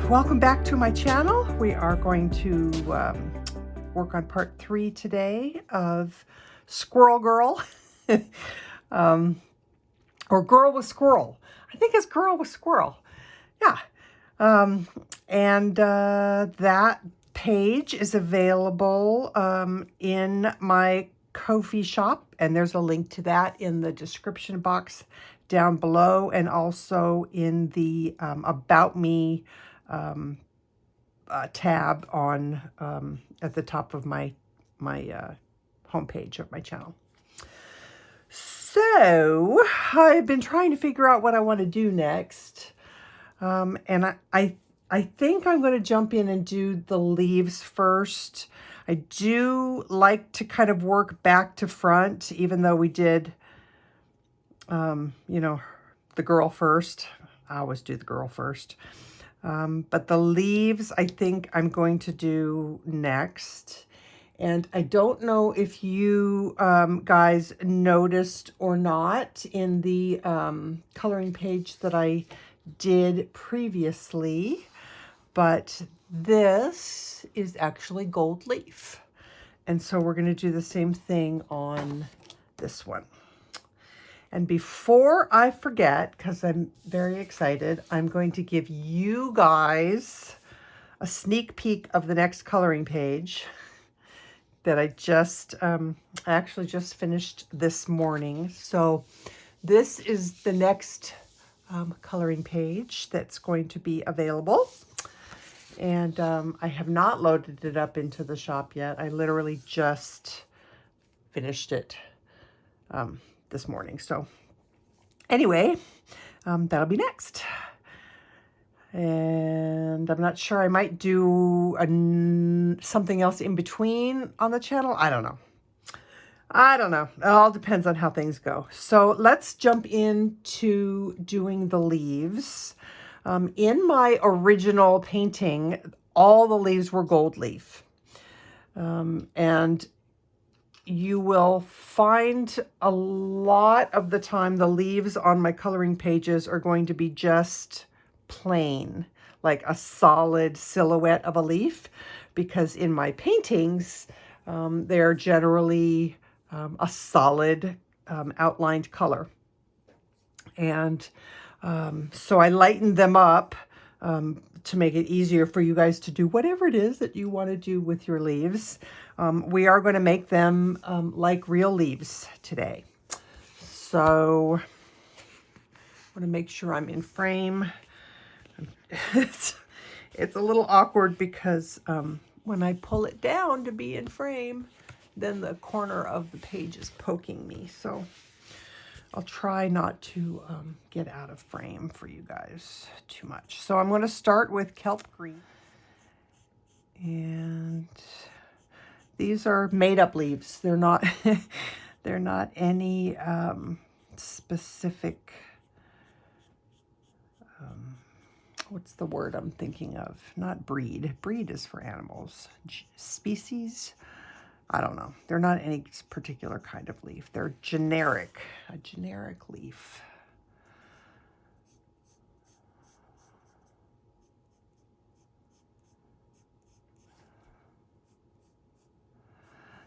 welcome back to my channel. We are going to work on part 3 today of Squirrel Girl, or Girl with Squirrel. I think it's Girl with Squirrel. Yeah. That page is available in my Ko-fi shop, and there's a link to that in the description box down below, and also in the About Me tab on at the top of my homepage of my channel. So I've been trying to figure out what I want to do next, and I think I'm going to jump in and do the leaves first. I do like to kind of work back to front, even though we did, you know, the girl first. I always do the girl first. But the leaves, I think I'm going to do next. And I don't know if you guys noticed or not in the coloring page that I did previously, but this is actually gold leaf. And so we're going to do the same thing on this one. And before I forget, because I'm very excited, I'm going to give you guys a sneak peek of the next coloring page that I actually just finished this morning. So this is the next coloring page that's going to be available. And I have not loaded it up into the shop yet. I literally just finished it this morning. So anyway, that'll be next. And I'm not sure, I might do something else in between on the channel. I don't know. It all depends on how things go. So let's jump into doing the leaves. In my original painting, all the leaves were gold leaf. And you will find a lot of the time the leaves on my coloring pages are going to be just plain, like a solid silhouette of a leaf, because in my paintings, they're generally a solid outlined color. And so I lightened them up to make it easier for you guys to do whatever it is that you want to do with your leaves. We are going to make them like real leaves today. So I want to make sure I'm in frame. It's a little awkward because when I pull it down to be in frame, then the corner of the page is poking me. So I'll try not to get out of frame for you guys too much. So I'm going to start with Kelp Green. And these are made up leaves. They're not they're not any specific what's the word I'm thinking of? Not breed. Breed is for animals. Species? I don't know. They're not any particular kind of leaf. They're generic, a generic leaf.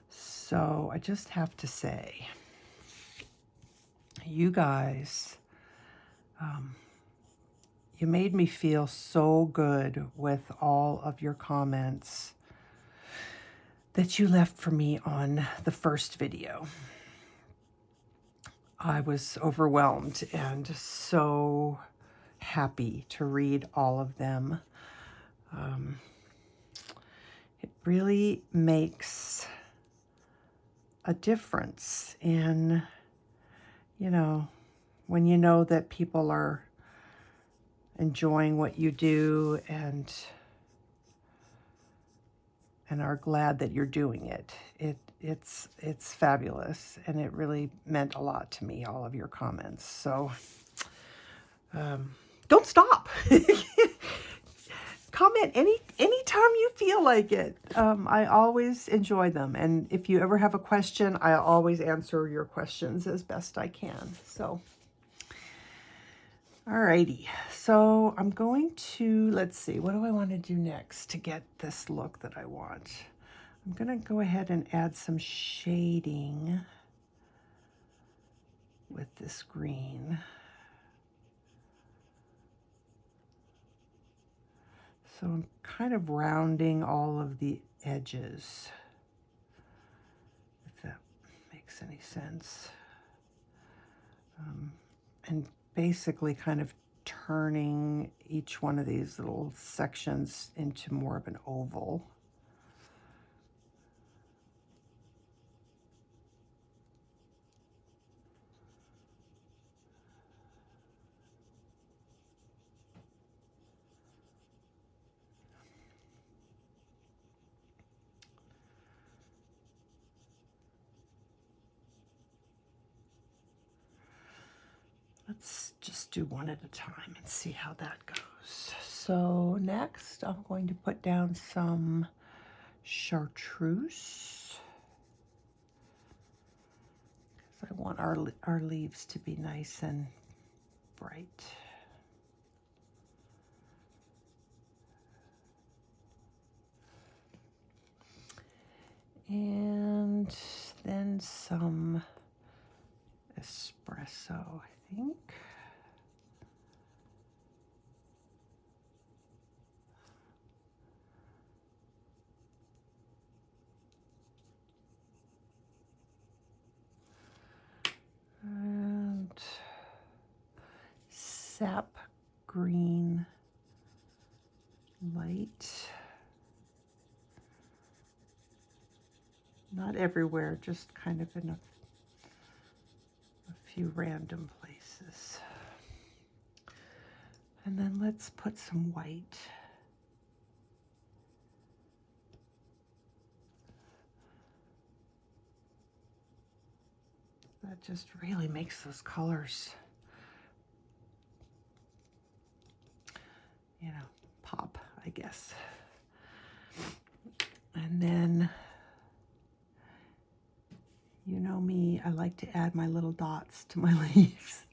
So I just have to say, you guys, you made me feel so good with all of your comments that you left for me on the first video. I was overwhelmed and so happy to read all of them. It really makes a difference in, you know, when you know that people are enjoying what you do and are glad that you're doing it. It's fabulous, and it really meant a lot to me, all of your comments. So don't stop. Comment anytime you feel like it. I always enjoy them, and if you ever have a question, I always answer your questions as best I can. So Alrighty, so I'm going to, let's see, what do I want to do next to get this look that I want? I'm going to go ahead and add some shading with this green. So I'm kind of rounding all of the edges, if that makes any sense. And basically kind of turning each one of these little sections into more of an oval. Let's just do one at a time and see how that goes. So next I'm going to put down some Chartreuse. I want our leaves to be nice and bright. And then some Espresso, I think. And Sap Green Light. Not everywhere, just kind of in a few random places. And then let's put some white. That just really makes those colors, you know, pop, I guess. And then, you know me, I like to add my little dots to my leaves.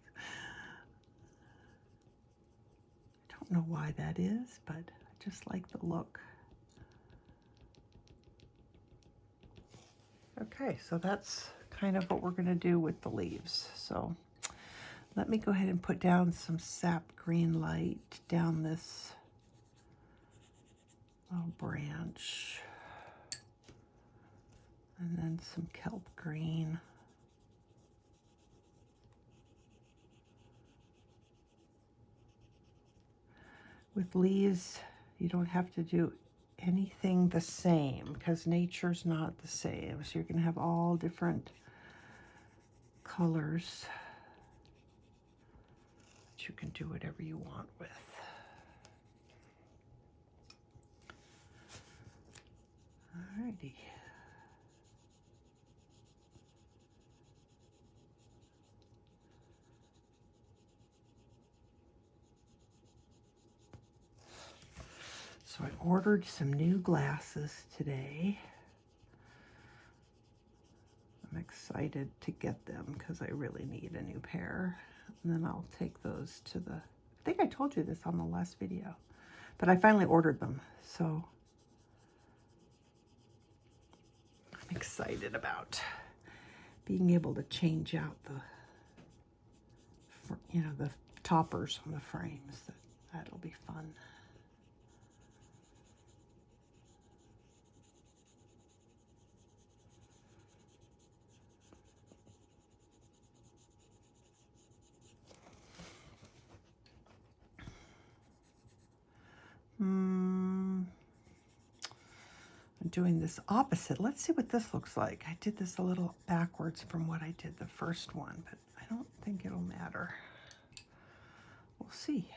I don't know why that is, but I just like the look. Okay, so that's kind of what we're going to do with the leaves. So let me go ahead and put down some Sap Green Light down this little branch. And then some Kelp Green. With leaves, you don't have to do anything the same because nature's not the same. So you're going to have all different colors. But you can do whatever you want with. Alrighty. So I ordered some new glasses today. I'm excited to get them because I really need a new pair. And then I'll take those to the, I think I told you this on the last video, but I finally ordered them. So I'm excited about being able to change out the, you know, the toppers on the frames. That'll be fun. I'm doing this opposite. Let's see what this looks like. I did this a little backwards from what I did the first one, but I don't think it'll matter. We'll see.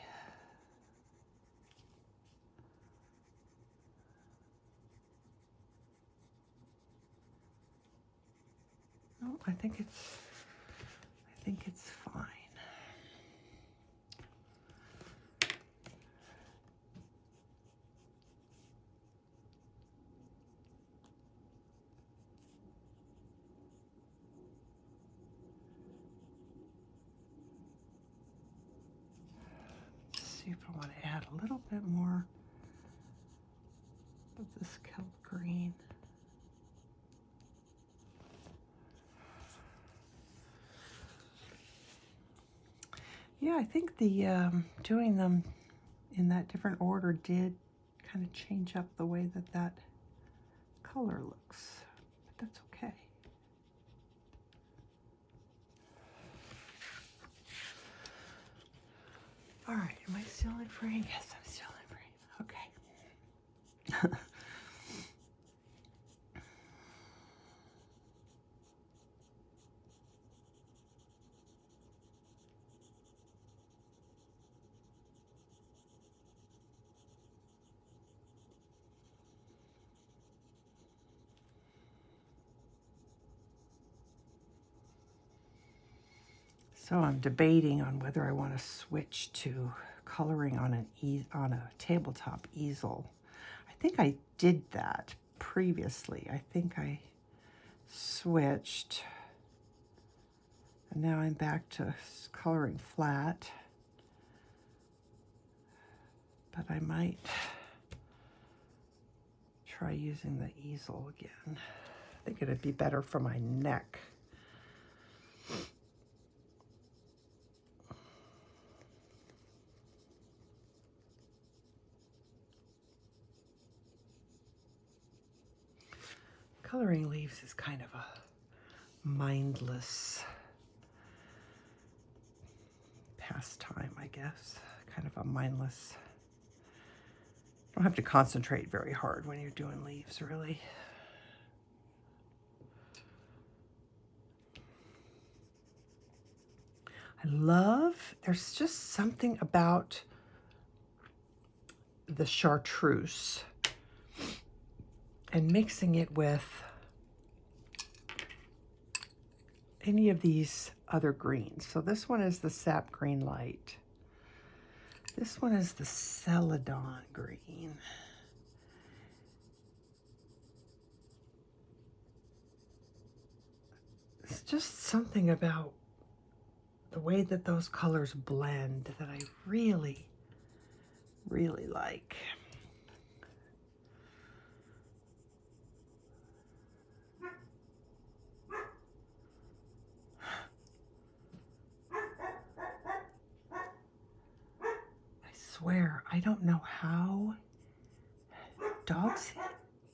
No, I think it's fine. Yeah, I think the doing them in that different order did kind of change up the way that that color looks, but that's okay. All right, am I still in frame? Yes, I'm still in frame. Okay. So I'm debating on whether I want to switch to coloring on a tabletop easel. I think I did that previously. I think I switched, and now I'm back to coloring flat. But I might try using the easel again. I think it'd be better for my neck. Coloring leaves is kind of a mindless pastime, I guess. Kind of a mindless. You don't have to concentrate very hard when you're doing leaves, really. I love, there's just something about the Chartreuse and mixing it with any of these other greens. So this one is the Sap Green Light. This one is the Celadon Green. It's just something about the way that those colors blend that I really, really like. I swear, I don't know how dogs,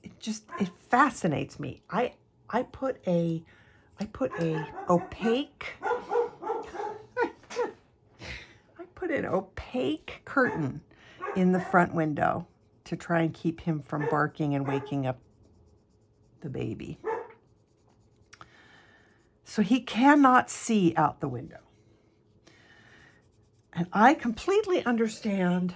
it fascinates me. I put a opaque an opaque curtain in the front window to try and keep him from barking and waking up the baby. So he cannot see out the window. And I completely understand,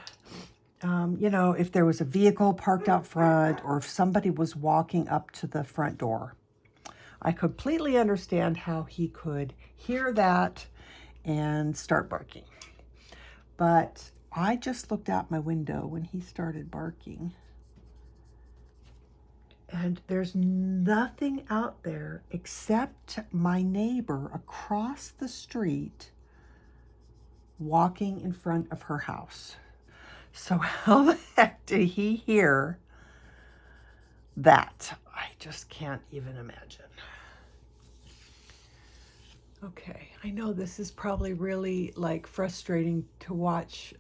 you know, if there was a vehicle parked out front or if somebody was walking up to the front door. I completely understand how he could hear that and start barking. But I just looked out my window when he started barking. And there's nothing out there except my neighbor across the street walking in front of her house. So how the heck did he hear that? I just can't even imagine. Okay, I know this is probably really like frustrating to watch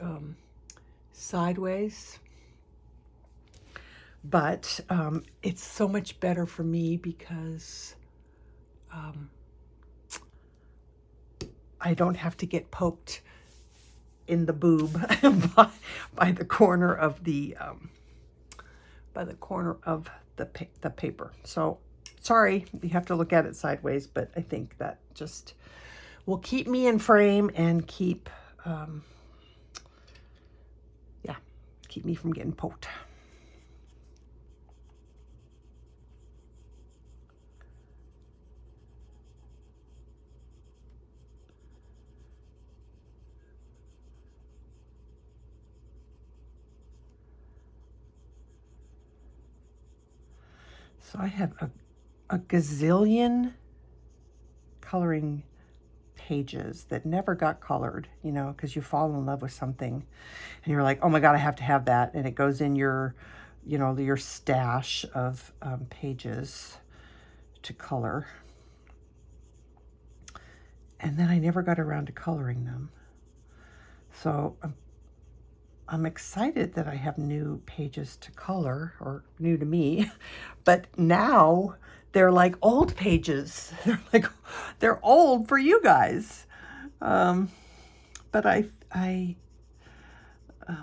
sideways, but it's so much better for me because I don't have to get poked in the boob by the corner of the paper. So sorry, you have to look at it sideways, but I think that just will keep me in frame and keep keep me from getting poked. So I have a gazillion coloring pages that never got colored, you know, because you fall in love with something and you're like, oh my God, I have to have that. And it goes in your, you know, your stash of pages to color. And then I never got around to coloring them. So I'm excited that I have new pages to color, or new to me, but now they're like old pages. They're old for you guys. But I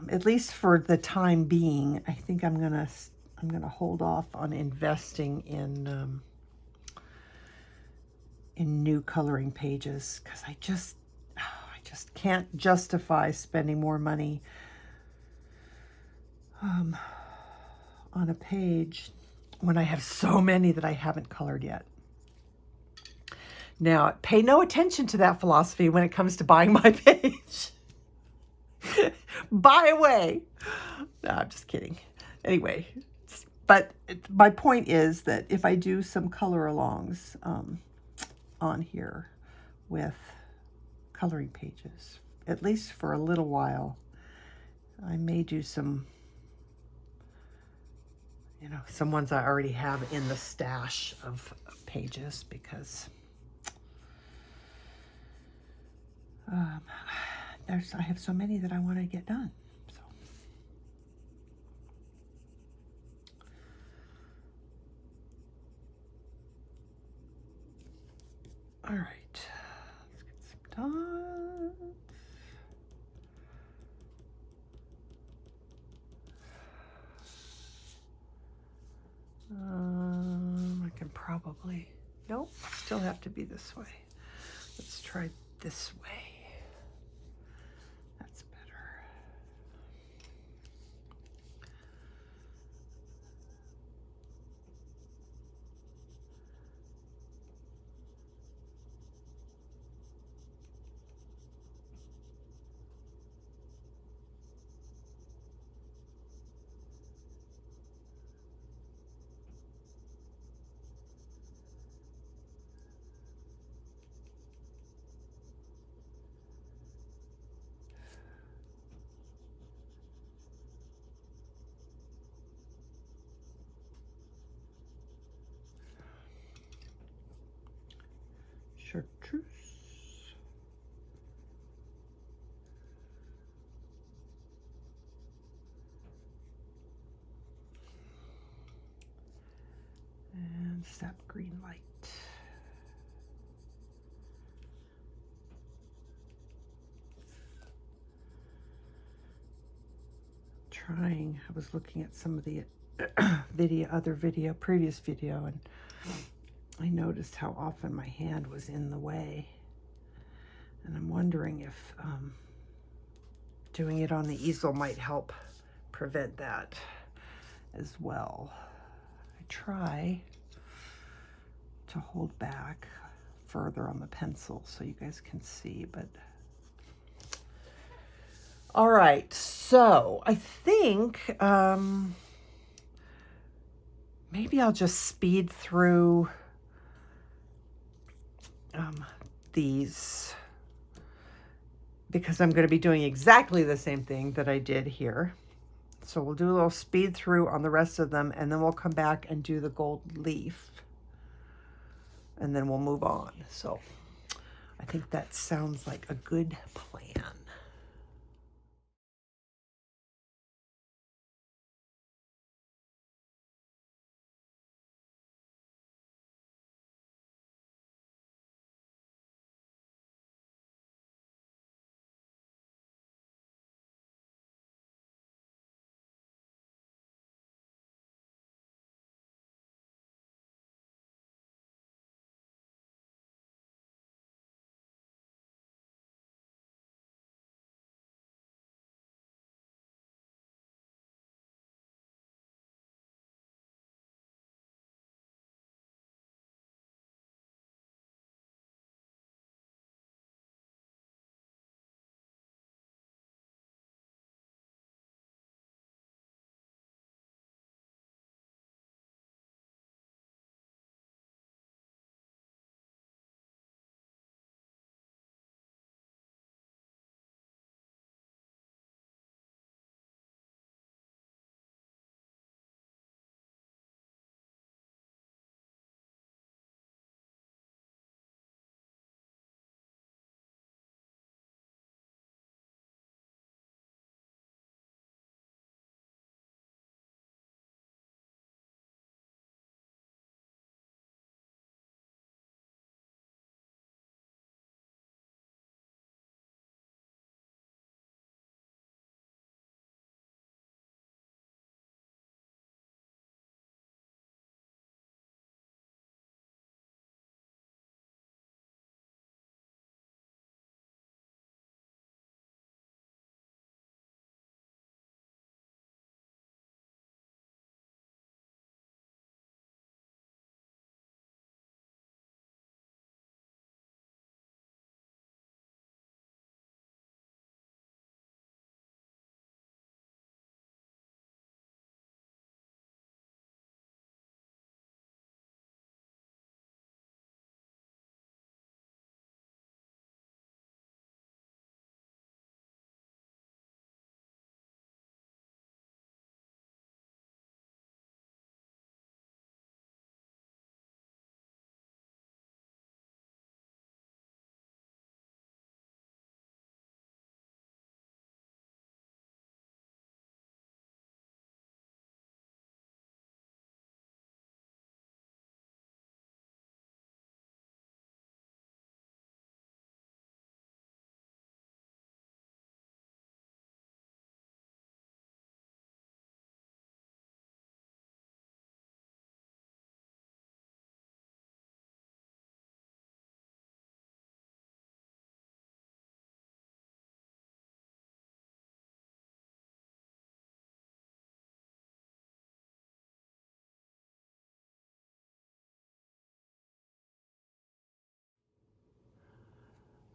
at least for the time being, I think I'm gonna hold off on investing in new coloring pages, because I just can't justify spending more money on a page when I have so many that I haven't colored yet. Now, pay no attention to that philosophy when it comes to buying my page. Buy away. No, I'm just kidding. Anyway, but my point is that if I do some color alongs on here with coloring pages, at least for a little while, I may do some, some ones I already have in the stash of pages, because I have so many that I want to get done. So. All right, let's get some dots. I can probably, nope, still have to be this way. Let's try this way. That's better. Chartreuse. And Sap Green Light. I was looking at some of the previous video, and I noticed how often my hand was in the way. And I'm wondering if doing it on the easel might help prevent that as well. I try to hold back further on the pencil so you guys can see, but all right, so I think maybe I'll just speed through these, because I'm going to be doing exactly the same thing that I did here. So we'll do a little speed through on the rest of them, and then we'll come back and do the gold leaf, and then we'll move on. So I think that sounds like a good plan.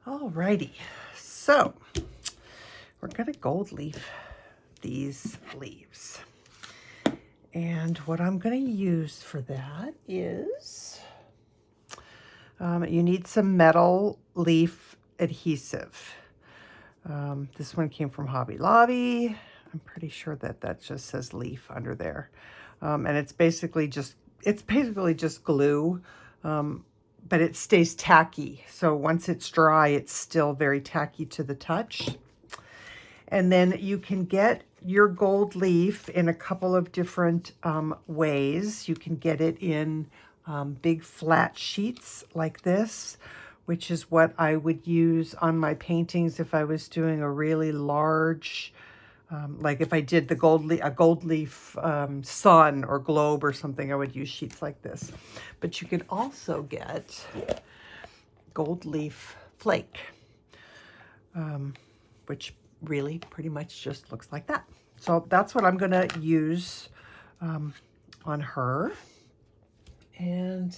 Alrighty, so we're gonna gold leaf these leaves. And what I'm gonna use for that is, you need some metal leaf adhesive. This one came from Hobby Lobby. I'm pretty sure that that just says leaf under there. And it's basically just glue, but it stays tacky. So once it's dry, it's still very tacky to the touch. And then you can get your gold leaf in a couple of different ways. You can get it in big flat sheets like this, which is what I would use on my paintings if I was doing a really large, like if I did a gold leaf sun or globe or something, I would use sheets like this. But you can also get gold leaf flake, which really pretty much just looks like that. So that's what I'm gonna use on her. And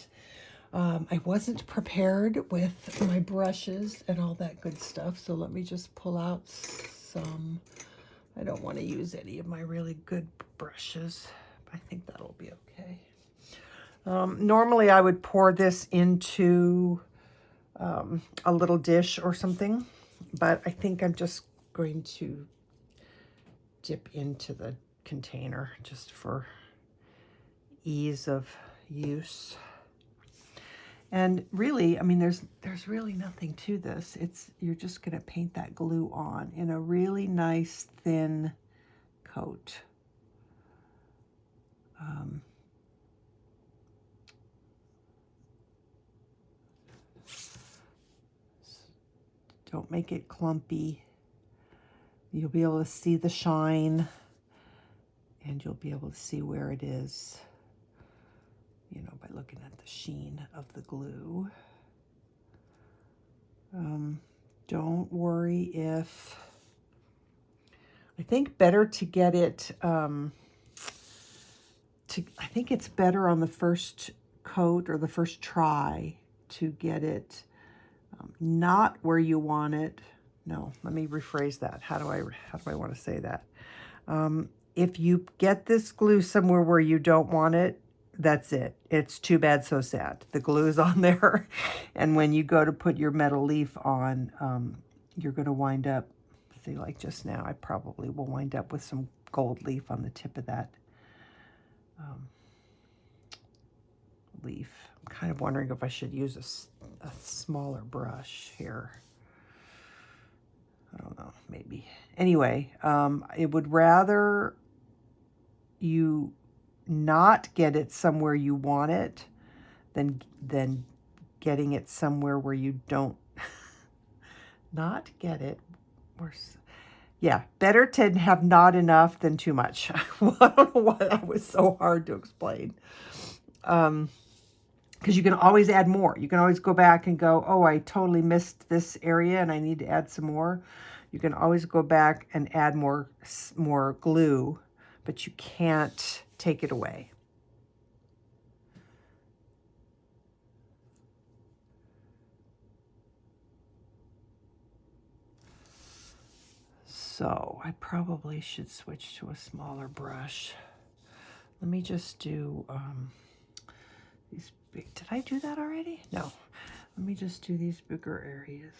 I wasn't prepared with my brushes and all that good stuff. So let me just pull out some. I don't want to use any of my really good brushes. I think that'll be okay. Normally I would pour this into a little dish or something, but I think I'm just going to dip into the container just for ease of use. And really, I mean, there's really nothing to this. You're just going to paint that glue on in a really nice thin coat. Don't make it clumpy. You'll be able to see the shine, and you'll be able to see where it is, you know, by looking at the sheen of the glue. Don't worry if, I think better to get it, I think it's better on the first coat or the first try to get it not where you want it. No, let me rephrase that. How do I want to say that? If you get this glue somewhere where you don't want it, that's it. It's too bad, so sad. The glue is on there. And when you go to put your metal leaf on, you're going to wind up, see, like just now, I probably will wind up with some gold leaf on the tip of that leaf. I'm kind of wondering if I should use a smaller brush here. I don't know, maybe. Anyway, it would rather you not get it somewhere you want it than getting it somewhere where you don't not get it. Yeah, better to have not enough than too much. I don't know why that was so hard to explain. Because you can always add more. You can always go back and go, oh, I totally missed this area and I need to add some more. You can always go back and add more glue, but you can't take it away. So I probably should switch to a smaller brush. Let me just do these big, did I do that already? No. Let me just do these bigger areas.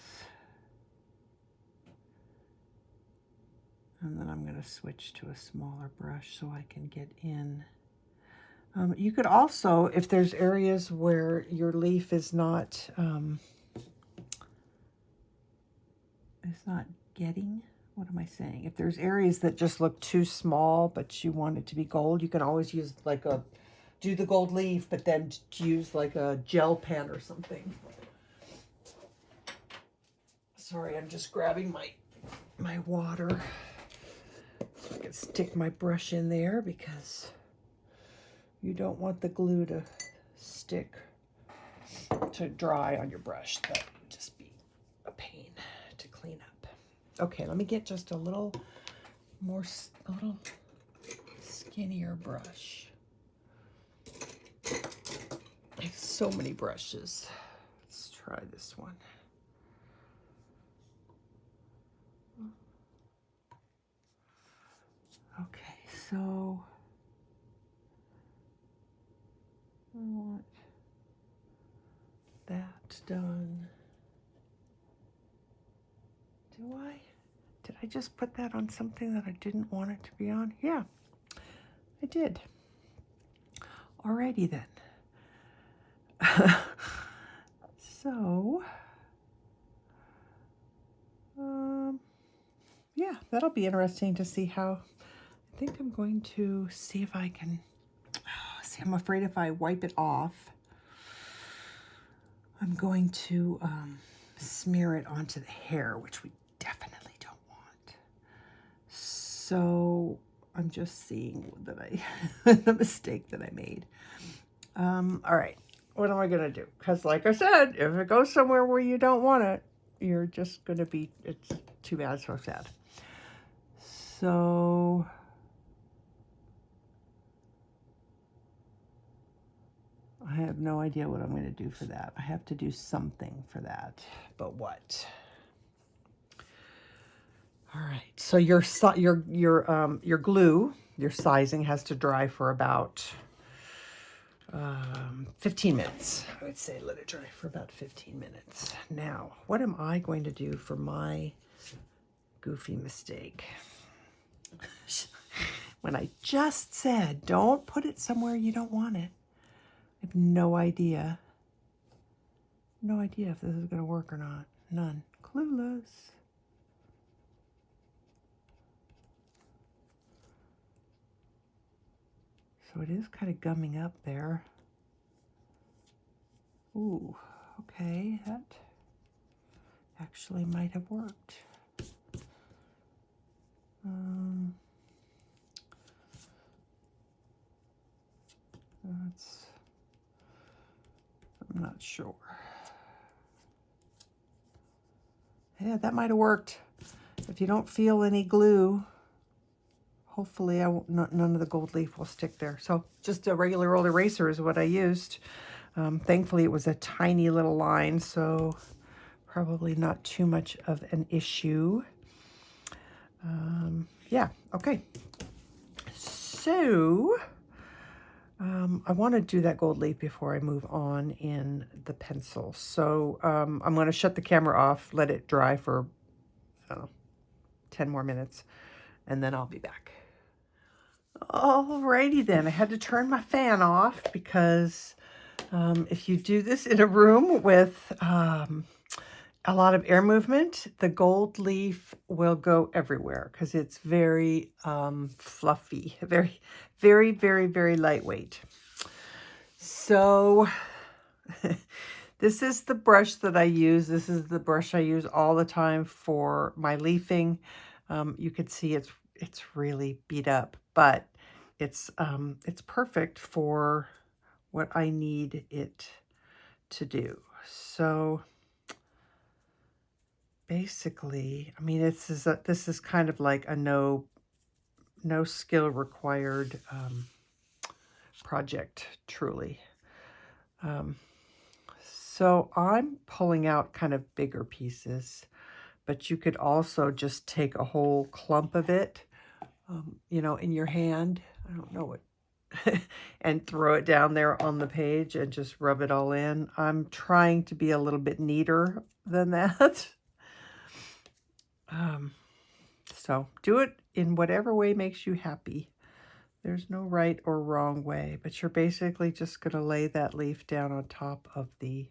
And then I'm going to switch to a smaller brush so I can get in. You could also, if there's areas where your leaf is not getting, what am I saying? If there's areas that just look too small, but you want it to be gold, you can always use like do the gold leaf, but then use like a gel pen or something. Sorry, I'm just grabbing my water so I can stick my brush in there because you don't want the glue to stick, to dry on your brush. That would just be a pain to clean up. Okay, let me get just a little skinnier brush. I have so many brushes. Let's try this one. Okay, so I want that done. Do I? Did I just put that on something that I didn't want it to be on? Yeah, I did. Alrighty then. So, yeah, that'll be interesting to see how. I think I'm going to see if I can. See, I'm afraid if I wipe it off, I'm going to smear it onto the hair, which we definitely don't want. So I'm just seeing that the mistake that I made. All right, what am I gonna do? Because like I said, if it goes somewhere where you don't want it, you're just gonna be, it's too bad, so sad. So I have no idea what I'm going to do for that. I have to do something for that, but what? All right. So your glue, your sizing has to dry for about 15 minutes. I would say let it dry for about 15 minutes. Now, what am I going to do for my goofy mistake? When I just said, don't put it somewhere you don't want it. I have no idea. No idea if this is going to work or not. None. Clueless. So it is kind of gumming up there. Ooh, okay, that actually might have worked. I'm not sure. Yeah, that might have worked. If you don't feel any glue, hopefully none of the gold leaf will stick there. So just a regular old eraser is what I used. Thankfully, it was a tiny little line, so probably not too much of an issue. Yeah, okay. So I want to do that gold leaf before I move on in the pencil. So I'm going to shut the camera off, let it dry for, I don't know, 10 more minutes, and then I'll be back. Alrighty then, I had to turn my fan off because if you do this in a room with a lot of air movement, the gold leaf will go everywhere because it's very fluffy, very, very, very, very lightweight. So this is the brush that I use. This is the brush I use all the time for my leafing. You can see it's really beat up, but it's perfect for what I need it to do. So basically, I mean, this is kind of like a no skill required project, truly. So I'm pulling out kind of bigger pieces, but you could also just take a whole clump of it, you know, in your hand. I don't know what. And throw it down there on the page and just rub it all in. I'm trying to be a little bit neater than that. So do it in whatever way makes you happy. There's no right or wrong way, but you're basically just going to lay that leaf down on top of the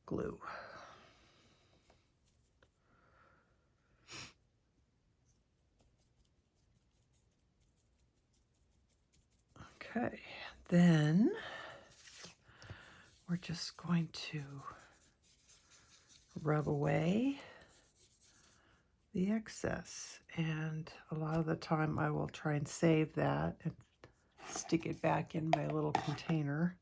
glue. Okay, then we're just going to rub away the excess, and a lot of the time I will try and save that and stick it back in my little container.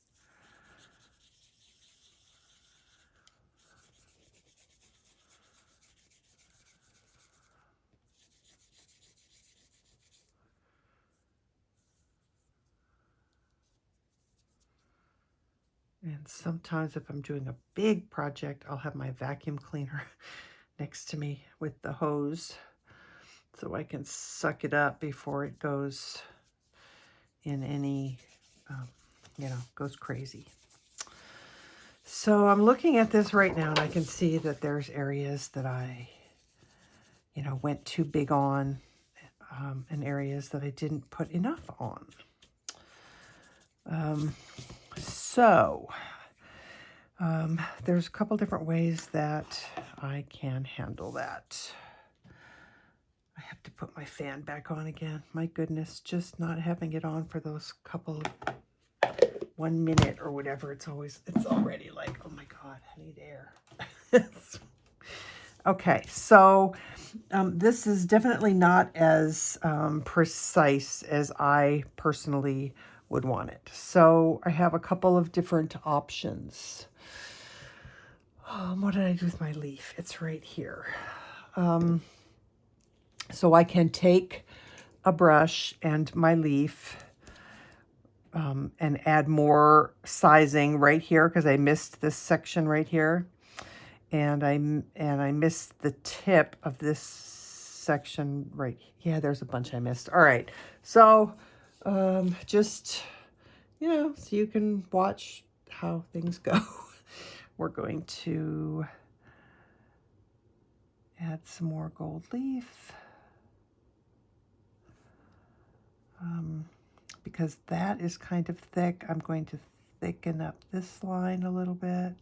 And sometimes if I'm doing a big project, I'll have my vacuum cleaner next to me with the hose. so I can suck it up before it goes in any, you know, goes crazy. So I'm looking at this right now, and I can see that there's areas that I, you know, went too big on, and areas that I didn't put enough on. There's a couple different ways that I can handle that. I have to put my fan back on again. My goodness, just not having it on for those couple, 1 minute or whatever. It's already like, oh my God, I need air. Okay, so this is definitely not as precise as I personally would want it. So I have a couple of different options. What did I do with my leaf? It's right here. So I can take a brush and my leaf and add more sizing right here because I missed this section right here. And I missed the tip of this section right. Yeah, there's a bunch I missed. All right. So just, you know, so you can watch how things go. We're going to add some more gold leaf. Because that is kind of thick, I'm going to thicken up this line a little bit.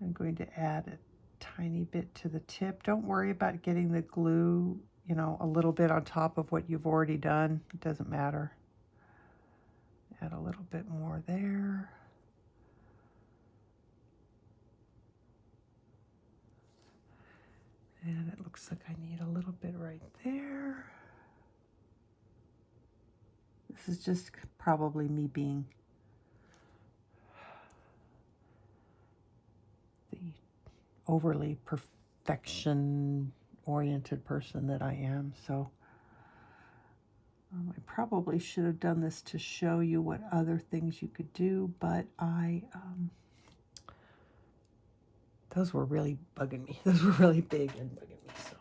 I'm going to add a tiny bit to the tip. Don't worry about getting the glue, you know, a little bit on top of what you've already done. It doesn't matter. Add a little bit more there. And it looks like I need a little bit right there. This is just probably me being the overly perfection-oriented person that I am. So I probably should have done this to show you what other things you could do, but those were really bugging me. Those were really big and bugging me. So,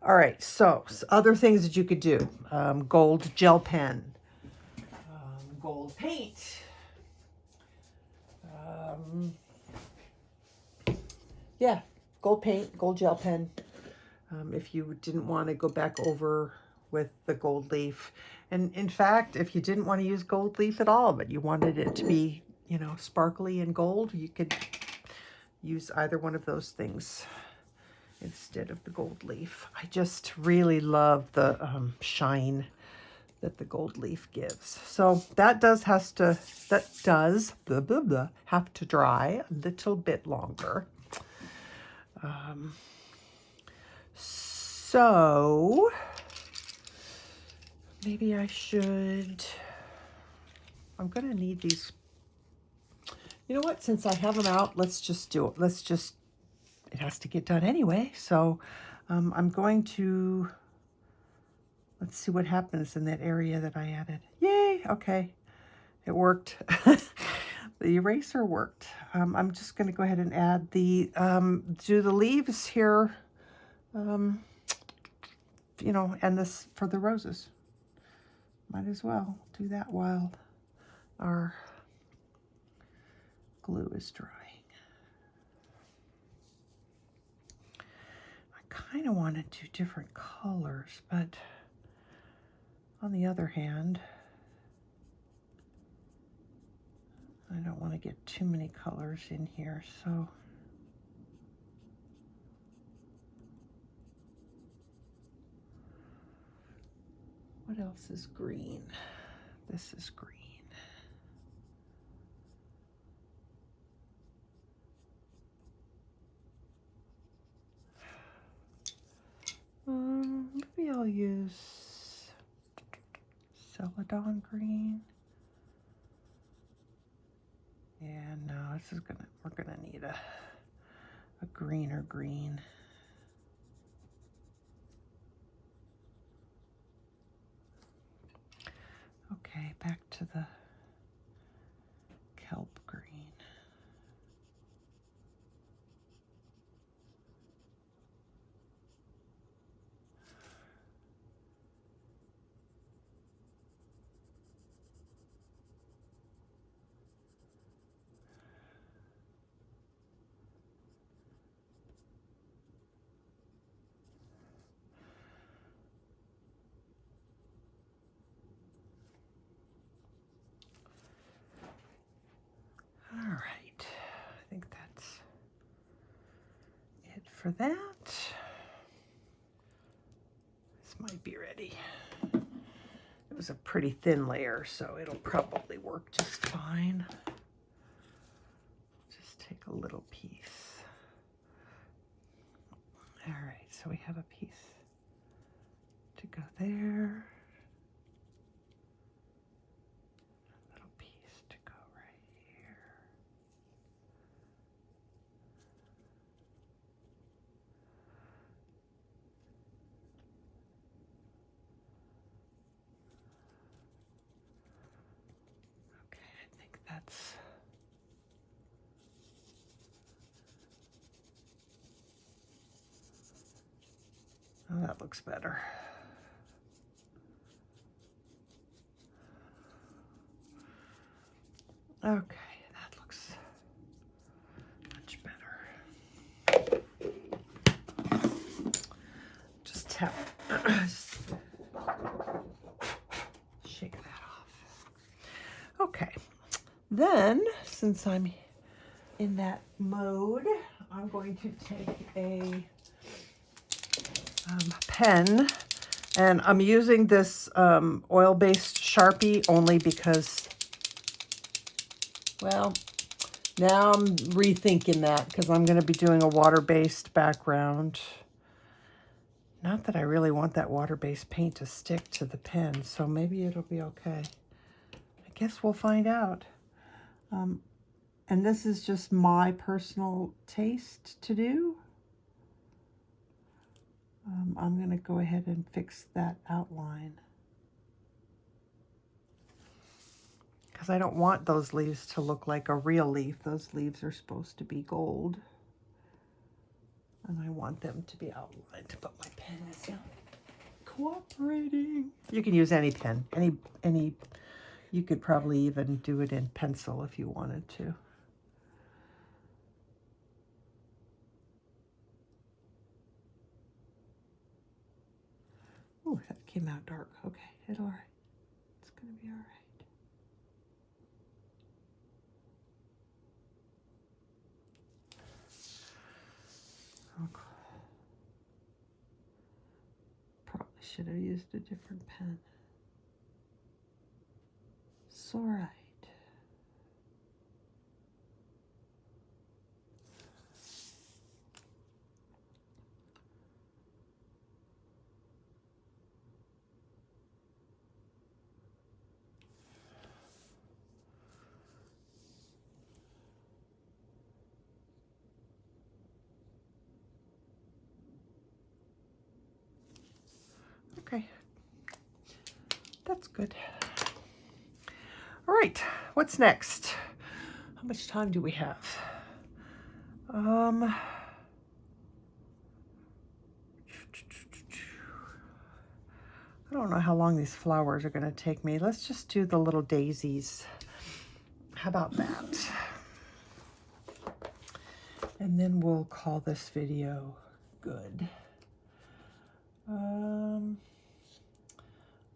all right. So other things that you could do: gold gel pen, gold paint. Yeah, gold paint, gold gel pen. If you didn't want to go back over with the gold leaf. And in fact, if you didn't want to use gold leaf at all, but you wanted it to be, you know, sparkly and gold, you could use either one of those things instead of the gold leaf. I just really love the shine that the gold leaf gives. So that does have to dry a little bit longer. So maybe I should, I'm going to need these. You know what? Since I have them out, let's just do it. It has to get done anyway. So I'm going to, let's see what happens in that area that I added. Yay. Okay. It worked. The eraser worked. I'm just going to go ahead and add do the leaves here, you know, and this for the roses. Might as well do that while our glue is drying. I kind of want to do different colors, but on the other hand, I don't want to get too many colors in here, so what else is green? This is green. Maybe I'll use Celadon green. Yeah, no, we're gonna need a greener green. Okay, back to the kelp green. for that. This might be ready. It was a pretty thin layer, so it'll probably work just fine. Just take a little piece. All right, so we have a piece to go there. A little piece to go right here. Okay, I think that's... Oh, that looks better. Okay, that looks much better. Just tap, shake that off. Okay, then since I'm in that mode, I'm going to take a pen, and I'm using this oil-based Sharpie only because, well, now I'm rethinking that because I'm going to be doing a water-based background. Not that I really want that water-based paint to stick to the pen, so maybe it'll be okay. I guess we'll find out. And this is just my personal taste to do. I'm going to go ahead and fix that outline, because I don't want those leaves to look like a real leaf. Those leaves are supposed to be gold, and I want them to be outlined, but my pen is not cooperating. You can use any pen, any. You could probably even do it in pencil if you wanted to. Oh, that came out dark. Okay, it's all right. It's gonna be all right. Okay. Probably should have used a different pen. It's all right. Okay, that's good. All right, what's next? How much time do we have? I don't know how long these flowers are going to take me. Let's just do the little daisies. How about that? And then we'll call this video good.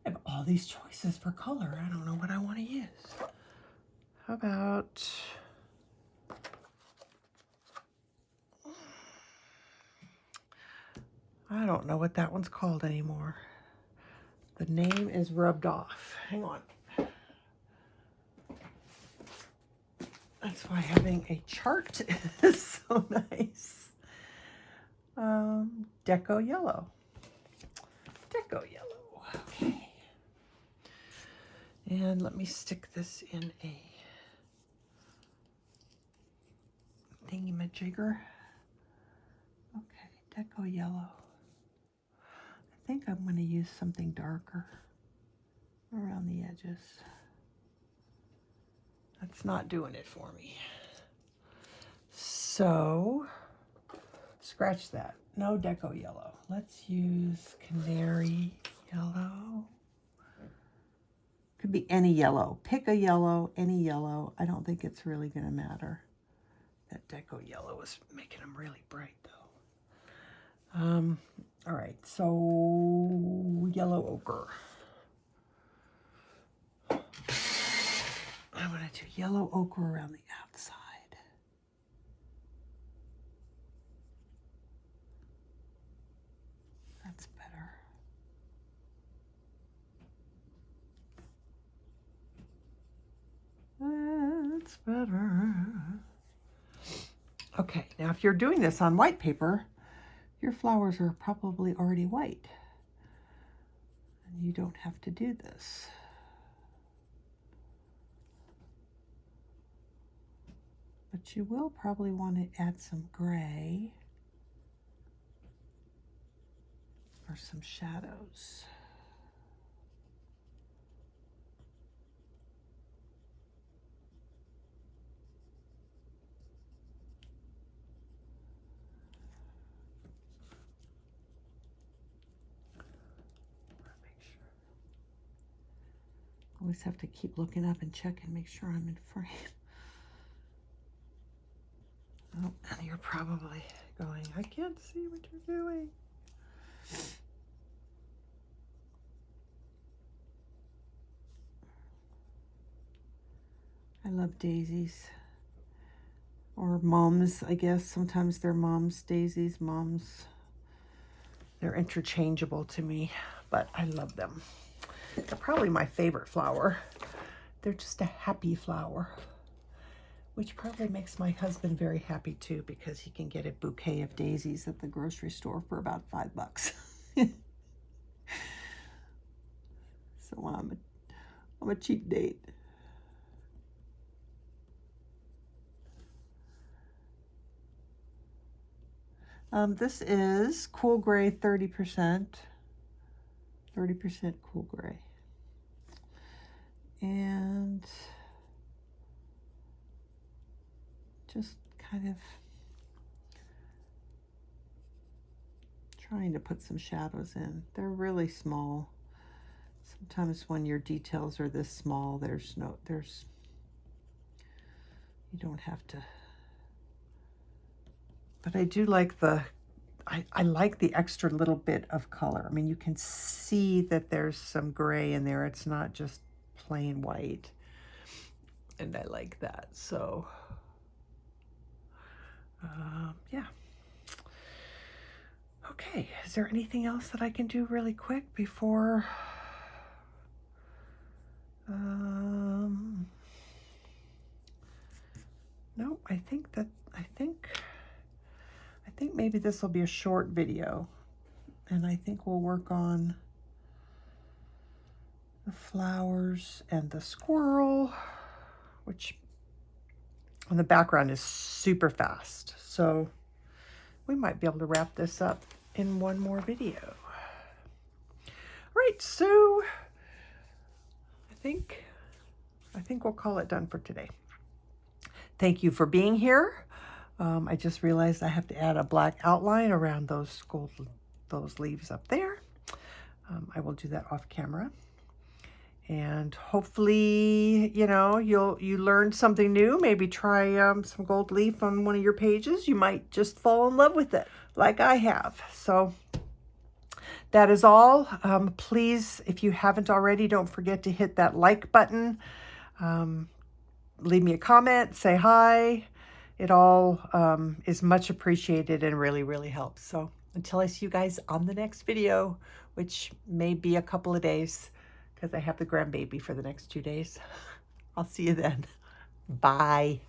I have all these choices for color. I don't know what I want to use. How about... I don't know what that one's called anymore. The name is rubbed off. Hang on. That's why having a chart is so nice. Deco Yellow. Deco Yellow. Okay. And let me stick this in a thingy-majigger. Okay, Deco Yellow. I think I'm going to use something darker around the edges. That's not doing it for me. So, scratch that. No Deco Yellow. Let's use Canary Yellow. Could be any yellow. Pick a yellow, any yellow. I don't think it's really going to matter. That Deco Yellow is making them really bright, though. All right, so yellow ochre. I'm going to do yellow ochre around the outside. better. Okay, now if you're doing this on white paper, your flowers are probably already white. And you don't have to do this. But you will probably want to add some gray or some shadows. Always have to keep looking up and check and make sure I'm in frame. Oh, and you're probably going, I can't see what you're doing. I love daisies. Or mums, I guess. Sometimes they're mums, daisies, mums. They're interchangeable to me, but I love them. They're probably my favorite flower. They're just a happy flower, which probably makes my husband very happy too, because he can get a bouquet of daisies at the grocery store for about $5. So I'm a cheap date. This is cool gray 30%. 30% cool gray. And just kind of trying to put some shadows in. They're really small. Sometimes when your details are this small, you don't have to. But I do like I like the extra little bit of color. I mean, you can see that there's some gray in there. It's not just plain white. And I like that. So, yeah. Okay, is there anything else that I can do really quick before? No, I think maybe this will be a short video, and I think we'll work on the flowers and the squirrel, which on the background is super fast. So we might be able to wrap this up in one more video. All right, so I think we'll call it done for today. Thank you for being here. I just realized I have to add a black outline around those leaves up there. I will do that off camera. And hopefully, you know, you learned something new. Maybe try some gold leaf on one of your pages. You might just fall in love with it, like I have. So that is all. Please, if you haven't already, don't forget to hit that like button. Leave me a comment, say hi. It all is much appreciated and really, really helps. So until I see you guys on the next video, which may be a couple of days, because I have the grandbaby for the next 2 days. I'll see you then. Bye.